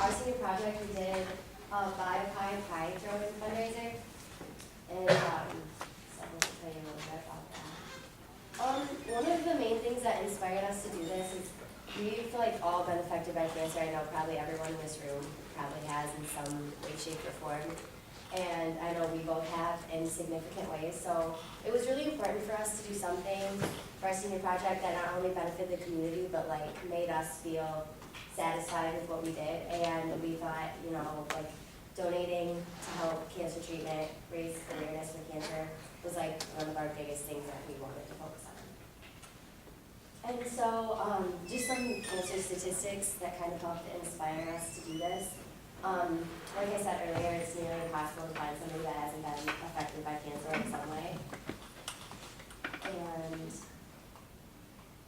our senior project, we did a Buy a Pie Pie throwing fundraiser. And, so I'm going to tell you a little bit about that. One of the main things that inspired us to do this is we've like all been affected by cancer. I know probably everyone in this room probably has in some way, shape, or form. And I know we both have in significant ways. So it was really important for us to do something for our senior project that not only benefited the community, but like made us feel satisfied with what we did. And we thought, you know, like donating to help cancer treatment, raise awareness for cancer was like one of our biggest things that we wanted to focus on. And so just some cancer statistics that kind of helped inspire us to do this. Like I said earlier, it's nearly impossible to find somebody that hasn't been affected by cancer in some way.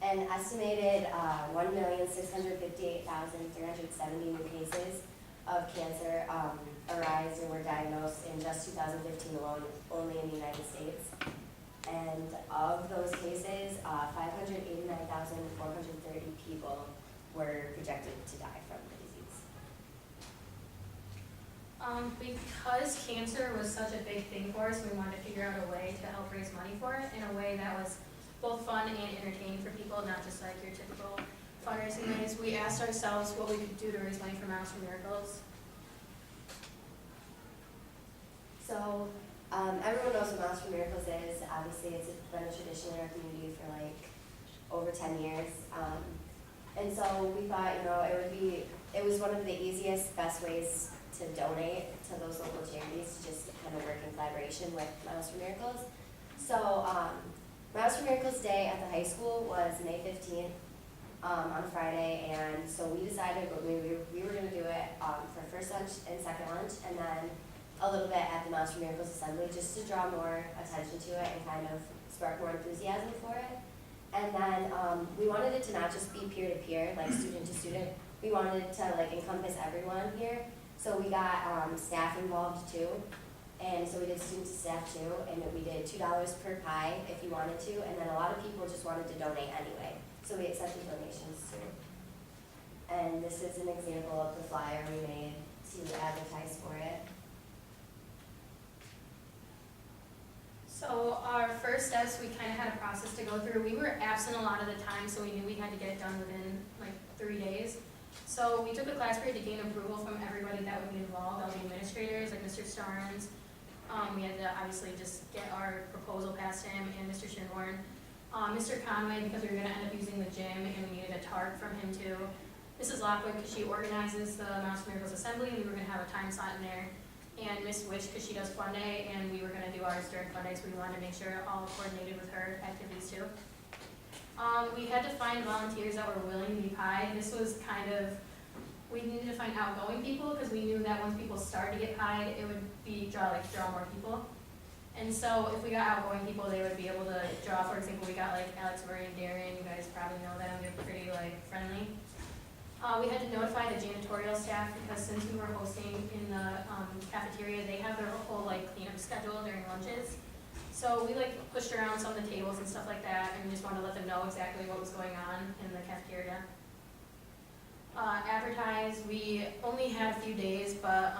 And an estimated 1,658,370 new cases of cancer arise and were diagnosed in just 2015 alone, only in the United States. And of those cases, 589,430 people were projected to die from the disease. Because cancer was such a big thing for us, we wanted to figure out a way to help raise money for it in a way that was both fun and entertaining for people, not just like your typical fundraising ways. We asked ourselves what we could do to raise money for Mouse for Miracles. So everyone knows what Mouse for Miracles is. Obviously, it's been a tradition in our community for like over 10 years. And so we thought, you know, it was one of the easiest, best ways to donate to those local charities, to just kind of work in collaboration with Mouse for Miracles. So Mouse for Miracles Day at the high school was May 15th on Friday, and so we decided we were going to do it for first lunch and second lunch, and then a little bit at the Mouse for Miracles Assembly, just to draw more attention to it and kind of spark more enthusiasm for it. And then we wanted it to not just be peer-to-peer, like student to student. We wanted it to like encompass everyone here. So we got staff involved too. And so we did student to staff too, and we did $2 per pie if you wanted to, and then a lot of people just wanted to donate anyway. So we accepted donations too. And this is an example of the flyer we made to advertise for it. So our first steps, we kind of had a process to go through. We were absent a lot of the time, so we knew we had to get it done within like 3 days. So we took a class period to gain approval from everybody that would be involved, all the administrators, like Mr. Starnes. We had to obviously just get our proposal past him, and Mr. Shinhorn. Mr. Conway, because we were going to end up using the gym, and we needed a tarp from him too. Mrs. Lockwood, because she organizes the Mouse for Miracles Assembly, and we were going to have a time slot in there. And Miss Witch, because she does Fun Day, and we were going to do ours during Fun Day, so we wanted to make sure it all coordinated with her activities too. We had to find volunteers that were willing to be pie. This was kind of, we needed to find outgoing people, because we knew that once people started to get pied, it would draw more people. And so if we got outgoing people, they would be able to draw. For example, we got like Alex, Murray, and Darian. You guys probably know them. They're pretty like friendly. We had to notify the janitorial staff, because since we were hosting in the cafeteria, they have their whole like cleanup schedule during lunches. So we like pushed around some of the tables and stuff like that, and we just wanted to let them know exactly what was going on in the cafeteria. Advertise, we only had a few days, but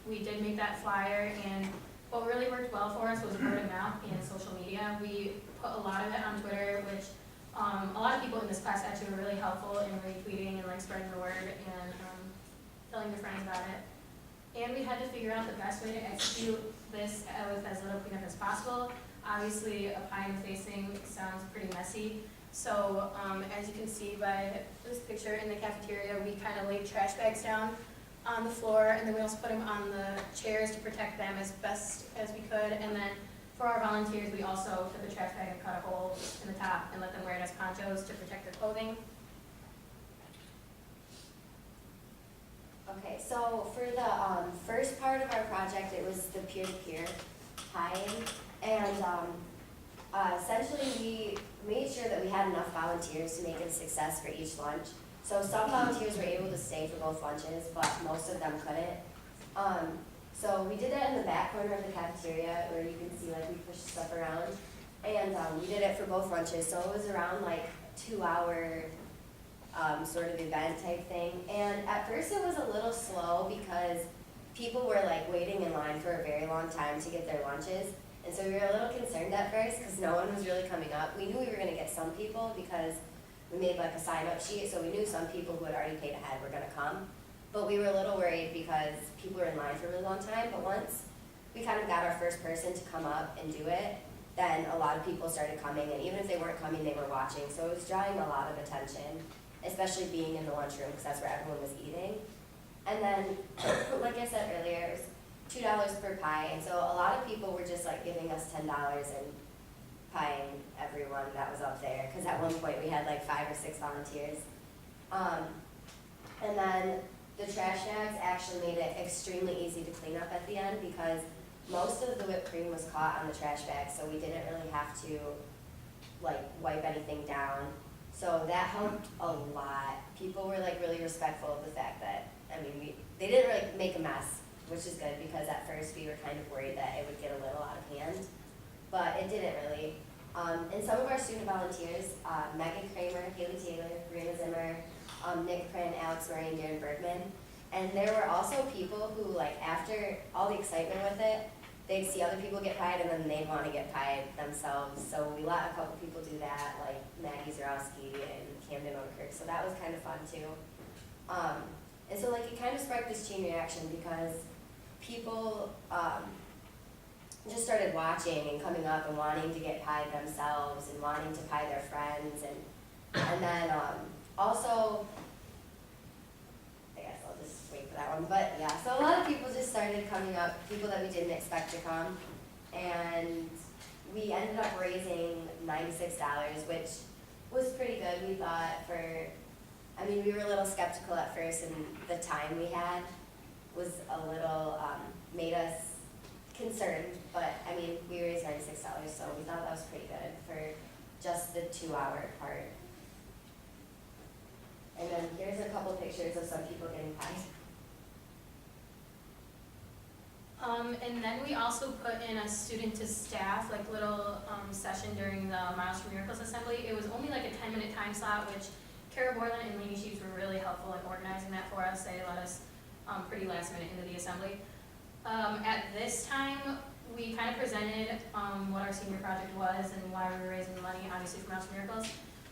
we did make that flyer, and what really worked well for us was word of mouth and social media. We put a lot of it on Twitter, which a lot of people in this class actually were really helpful in retweeting and like spreading the word and telling their friends about it. And we had to figure out the best way to execute this with as little cleanup as possible. Obviously, a pie in the facing sounds pretty messy. So as you can see by this picture in the cafeteria, we kind of laid trash bags down on the floor, and then we also put them on the chairs to protect them as best as we could. And then for our volunteers, we also took a trash bag and cut a hole in the top and let them wear it as ponchos to protect their clothing. Okay, so for the first part of our project, it was the peer-to-peer pieing, and essentially we made sure that we had enough volunteers to make it a success for each lunch. So some volunteers were able to stay for both lunches, but most of them couldn't. So we did that in the back corner of the cafeteria, where you can see like we pushed stuff around, and we did it for both lunches. So it was around like 2-hour sort of event type thing. And at first it was a little slow because people were like waiting in line for a very long time to get their lunches. And so we were a little concerned at first because no one was really coming up. We knew we were gonna get some people because we made like a sign-up sheet, so we knew some people who had already paid ahead were gonna come. But we were a little worried because people were in line for a really long time, but once we kind of got our first person to come up and do it, then a lot of people started coming, and even if they weren't coming, they were watching. So it was drawing a lot of attention, especially being in the lunchroom because that's where everyone was eating. And then, like I said earlier, it was $2 per pie, and so a lot of people were just like giving us $10 and pieing everyone that was up there, because at one point we had like 5 or 6 volunteers. And then the trash bags actually made it extremely easy to clean up at the end because most of the whipped cream was caught on the trash bags, so we didn't really have to like wipe anything down. So that helped a lot. People were like really respectful of the fact that, I mean, they didn't really make a mess, which is good because at first we were kind of worried that it would get a little out of hand, but it didn't really. And some of our student volunteers, Megan Kramer, Haley Taylor, Rena Zimmer, Nick Prin, Alex Murray, and Darren Bergman. And there were also people who, like, after all the excitement with it, they'd see other people get pied and then they'd want to get pied themselves. So we let a couple people do that, like Maggie Zarowski and Camden Oakirk. So that was kind of fun too. And so like it kind of sparked this chain reaction because people just started watching and coming up and wanting to get pied themselves and wanting to pie their friends, and then also, I guess I'll just wait for that one, but yeah, so a lot of people just started coming up, people that we didn't expect to come, and we ended up raising $96, which was pretty good, we thought, for, I mean, we were a little skeptical at first, and the time we had was a little, made us concerned, but I mean, we raised $96, so we thought that was pretty good for just the 2-hour part. And then here's a couple pictures of some people getting pied. And then we also put in a student to staff, like little session during the Miles for Miracles Assembly. It was only like a 10-minute time slot, which Kara Borland and Lainey Sheaves were really helpful in organizing that for us. They let us pretty last minute into the assembly. At this time, we kind of presented what our senior project was and why we were raising the money, obviously for Miles for Miracles.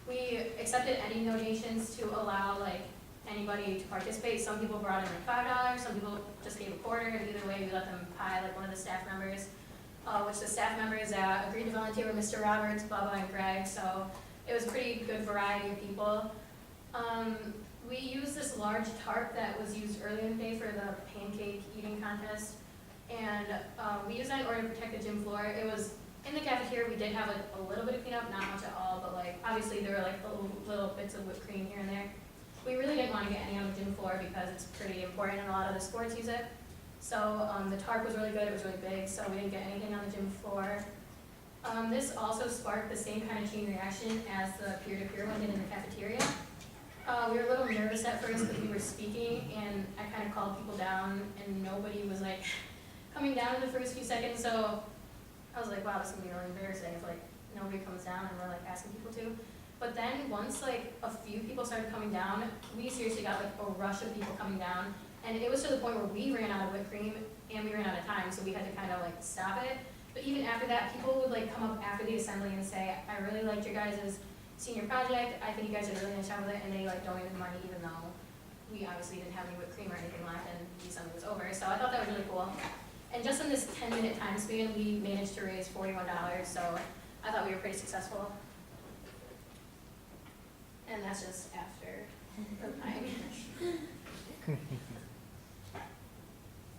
We accepted any donations to allow like anybody to participate. Some people brought in like $5, some people just gave a quarter, and either way we let them pie like one of the staff members, which the staff members that agreed to volunteer were Mr. Roberts, Bubba, and Greg, so it was a pretty good variety of people. We used this large tarp that was used earlier in the day for the pancake eating contest, and we used that in order to protect the gym floor. It was in the cafeteria, we did have like a little bit of cleanup, not much at all, but like obviously there were like little bits of whipped cream here and there. We really didn't want to get any on the gym floor because it's pretty important and a lot of the sports use it. So the tarp was really good, it was really big, so we didn't get anything on the gym floor. This also sparked the same kind of chain reaction as the peer-to-peer one did in the cafeteria. We were a little nervous at first because we were speaking, and I kind of called people down, and nobody was like coming down in the first few seconds, so I was like, wow, this is gonna be really embarrassing if like nobody comes down and we're like asking people to. But then once like a few people started coming down, we seriously got like a rush of people coming down, and it was to the point where we ran out of whipped cream and we ran out of time, so we had to kind of like stop it. But even after that, people would like come up after the assembly and say, I really liked your guys' senior project, I think you guys did a really nice job with it, and they like donated money even though we obviously didn't have any whipped cream or anything left and the assembly was over. So I thought that was really cool. And just in this 10-minute time span, we managed to raise $41, so I thought we were pretty successful. And that's just after the time.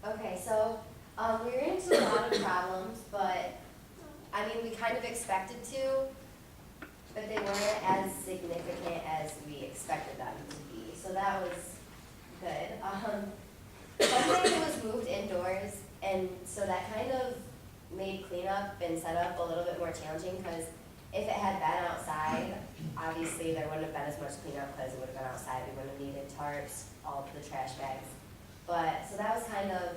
Okay, so we ran into a lot of problems, but I mean, we kind of expected to, but they weren't as significant as we expected them to be, so that was good. Sunday was moved indoors, and so that kind of made cleanup and setup a little bit more challenging, because if it had been outside, obviously there wouldn't have been as much cleanup because it would have been outside. We wouldn't have needed tarps, all of the trash bags. But, so that was kind of,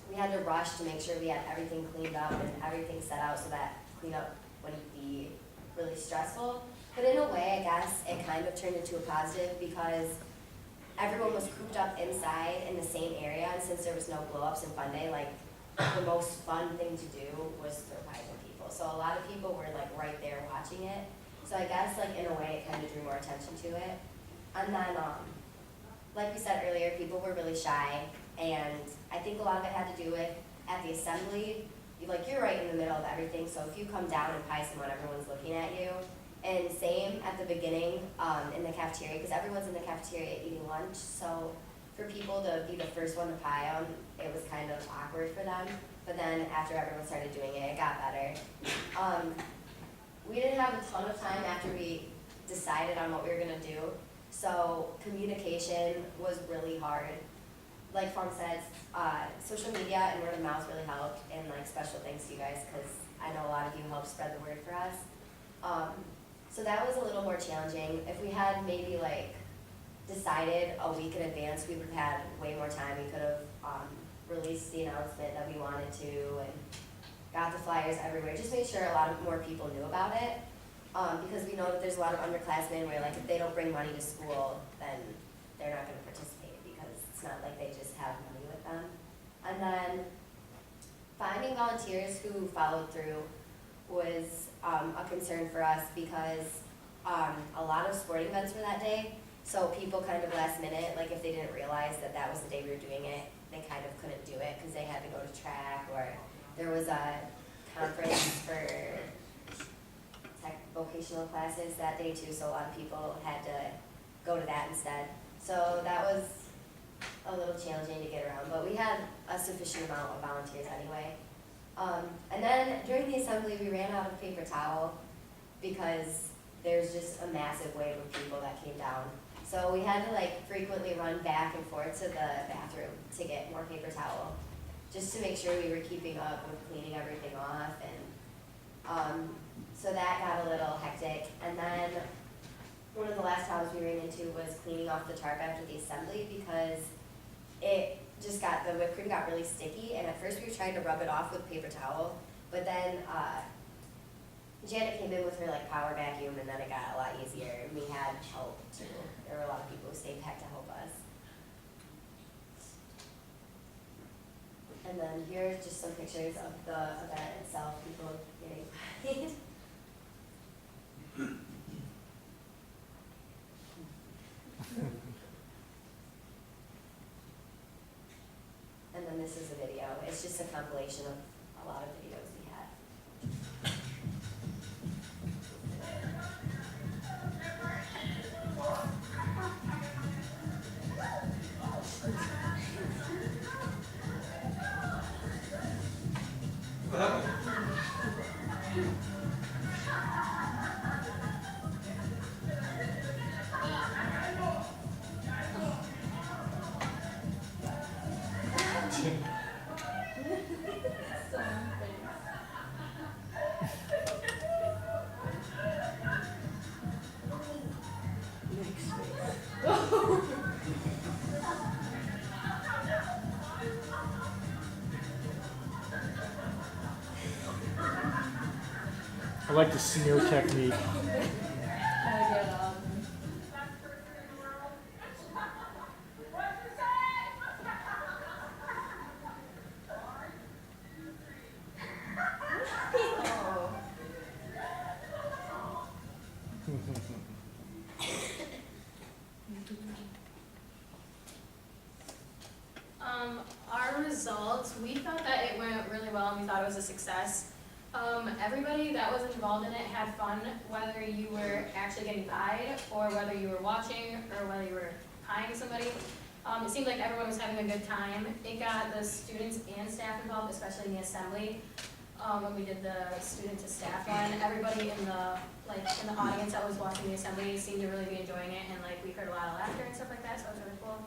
we had to rush to make sure we had everything cleaned up and everything set out so that cleanup wouldn't be really stressful. But in a way, I guess, it kind of turned into a positive because everyone was cooped up inside in the same area, and since there was no blow-ups and fun day, like, the most fun thing to do was throw pies at people. So a lot of people were like right there watching it. So I guess like in a way, it kind of drew more attention to it. And then, like we said earlier, people were really shy, and I think a lot of it had to do with at the assembly, you're right in the middle of everything, so if you come down and pie someone, everyone's looking at you. And same at the beginning, in the cafeteria, because everyone's in the cafeteria eating lunch, so for people to be the first one to pie them, it was kind of awkward for them. But then after everyone started doing it, it got better. We didn't have a ton of time after we decided on what we were gonna do, so communication was really hard. Like Fawn said, social media and word of mouth really helped, and like special thanks to you guys, because I know a lot of you helped spread the word for us. So that was a little more challenging. If we had maybe like decided a week in advance, we would have had way more time. We could have released the announcement that we wanted to and got the flyers everywhere. Just made sure a lot of more people knew about it, because we know that there's a lot of underclassmen where like if they don't bring money to school, then they're not going to participate because it's not like they just have money with them. And then finding volunteers who followed through was a concern for us because a lot of sporting events were that day. So people kind of last minute, like if they didn't realize that that was the day we were doing it, they kind of couldn't do it because they had to go to track, or there was a conference for vocational classes that day too, so a lot of people had to go to that instead. So that was a little challenging to get around, but we had a sufficient amount of volunteers anyway. And then during the assembly, we ran out of paper towel because there's just a massive wave of people that came down. So we had to like frequently run back and forth to the bathroom to get more paper towel, just to make sure we were keeping up with cleaning everything off. And so that got a little hectic. And then one of the last problems we ran into was cleaning off the tarp after the assembly, because it just got, the whipped cream got really sticky, and at first we were trying to rub it off with paper towel, but then Janet came in with her like power vacuum, and then it got a lot easier, and we had help too. There were a lot of people who stayed back to help us. And then here's just some pictures of the event itself, people getting paid. And then this is a video. It's just a compilation of a lot of videos we had. I like the smear technique. Our results, we thought that it went really well and we thought it was a success. Everybody that was involved in it had fun, whether you were actually getting pied or whether you were watching or whether you were pieing somebody. It seemed like everyone was having a good time. It got the students and staff involved, especially in the assembly. When we did the student to staff one, everybody in the audience that was watching the assembly seemed to really be enjoying it, and like we heard a lot of laughter and stuff like that, so it was really cool.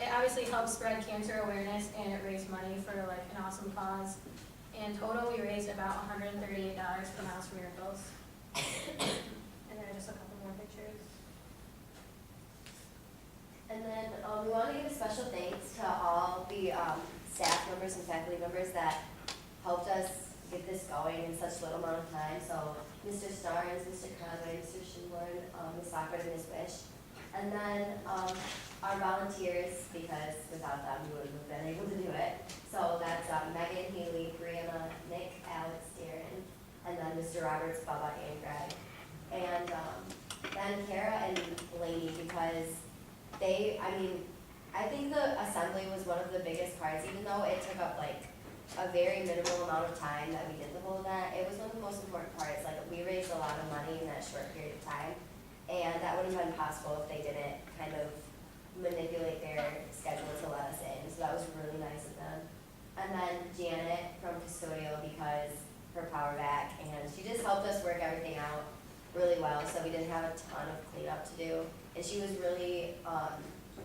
It obviously helped spread cancer awareness, and it raised money for like an awesome cause. In total, we raised about $138 for Miles for Miracles. And there are just a couple more pictures. And then we want to give a special thanks to all the staff members and faculty members that helped us get this going in such little amount of time. So Mr. Starnes, Mr. Conway, Mr. Shinborn, Ms. Lockwood, and Ms. Wish. And then our volunteers, because without them, we wouldn't have been able to do it. So that's Megan, Haley, Brianna, Nick, Alex, Darren, and then Mr. Roberts, Bubba, and Greg. And then Kara and Lainey, because I think the assembly was one of the biggest parts, even though it took up like a very minimal amount of time that we did the whole event. It was one of the most important parts. Like, we raised a lot of money in that short period of time, and that wouldn't have been possible if they didn't kind of manipulate their schedule to let us in. So that was really nice of them. And then Janet from Custodial, because her power back, and she just helped us work everything out really well, so we didn't have a ton of cleanup to do. And she was really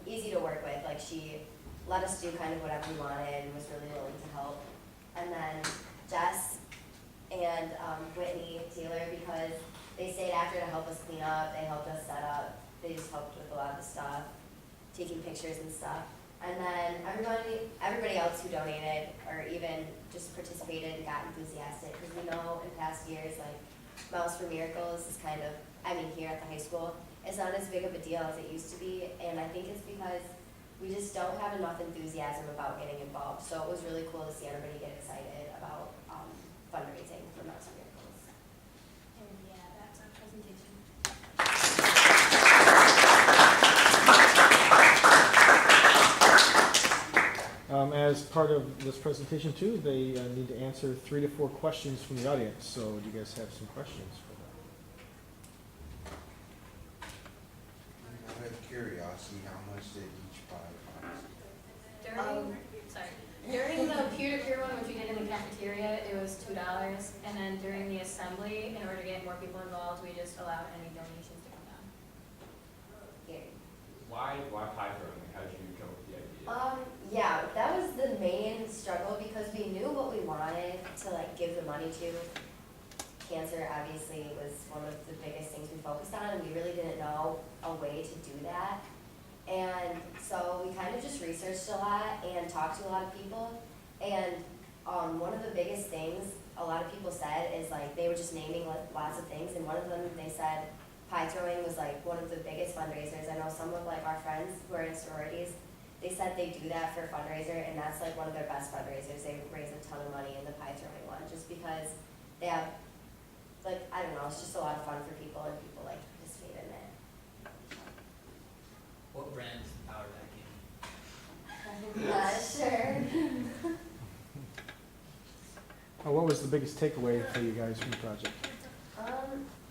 easy to work with. Like, she let us do kind of whatever we wanted and was really willing to help. And then Jess and Whitney Taylor, because they stayed after to help us clean up, they helped us set up, they just helped with a lot of the stuff, taking pictures and stuff. And then everybody else who donated or even just participated and got enthusiastic, because we know in past years, like, Mouse for Miracles is kind of, here at the high school, it's not as big of a deal as it used to be, and I think it's because we just don't have enough enthusiasm about getting involved. So it was really cool to see everybody get excited about fundraising for Mouse for Miracles. And yeah, that's our presentation. As part of this presentation too, they need to answer 3 to 4 questions from the audience. So do you guys have some questions for them? Out of curiosity, how much did each buy cost? During the peer-to-peer one, which we did in the cafeteria, it was $2, and then during the assembly, in order to get more people involved, we just allowed any donations to come down. Here. Why pie throwing? How did you come up with the idea? Yeah, that was the main struggle, because we knew what we wanted to give the money to. Cancer obviously was one of the biggest things we focused on, and we really didn't know a way to do that. And so we kind of just researched a lot and talked to a lot of people. And one of the biggest things a lot of people said is they were just naming lots of things, and one of them, they said pie throwing was one of the biggest fundraisers. I know some of our friends who are in sororities, they said they do that for a fundraiser, and that's one of their best fundraisers. They raise a ton of money in the pie throwing one, just because they have, I don't know, it's just a lot of fun for people, and people participate in it. What brand is the power vacuum? Not sure. What was the biggest takeaway for you guys from the project?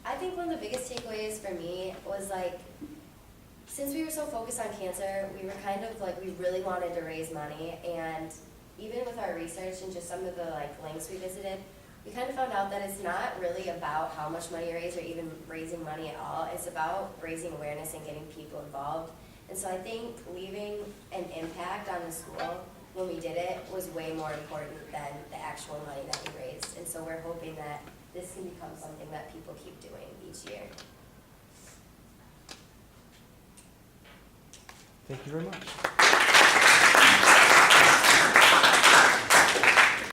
I think one of the biggest takeaways for me was since we were so focused on cancer, we were kind of we really wanted to raise money, and even with our research and just some of the links we visited, we kind of found out that it's not really about how much money you raise or even raising money at all. It's about raising awareness and getting people involved. And so I think leaving an impact on the school when we did it was way more important than the actual money that we raised. And so we're hoping that this can become something that people keep doing each year. Thank you very much.